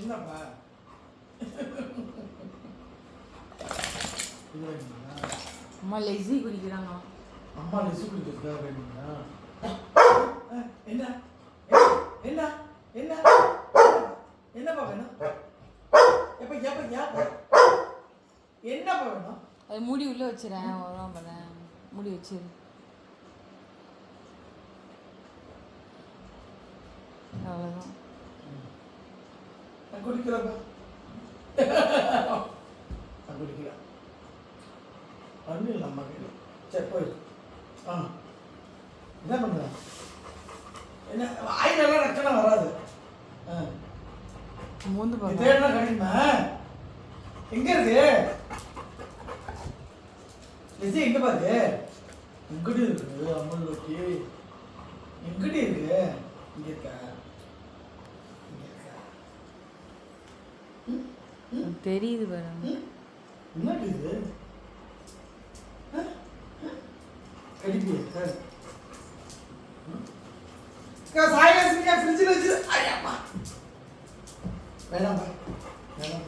என்னப்பா அம்மா லெஸி குடிக்கிறாங்க. அம்மா லெஸி குடிக்கிறதுக்காக வேணுங்களா? என்ன என்ன என்ன என்னப்பா வேணும்? எப்ப எப்ப எப்ப என்னப்பா வேணும்? அது மூடி உள்ள வச்சிடறேன். வரும் பண்ணேன் மூடி வச்சிரு. அவ்வளோதான். நான் குடிக்கிறேன்ப்பா. நான் குடிக்கிறேன். ஒன்றும் அம்மா கேட்கல. சரி போய் என்ன பண்ணுற? என்ன ஆயிலெல்லாம் ரச்சனை வராது. மூந்து பார்க்க தேடினா கிடைக்குமா? எங்கே இருக்கு லெஸி? எங்கே பாரு எங்கடி இருக்குது அம்மன் லோக்கி? எங்கடி இருக்கு? இங்கே இருக்கா? தெரியுது பாருங்க. என்னடி இது? கடிப்பியா? சாயங்காலம் ஃப்ரிட்ஜில் வச்சு ஐயாப்பா வேணாம்ப்பா வேணாம்.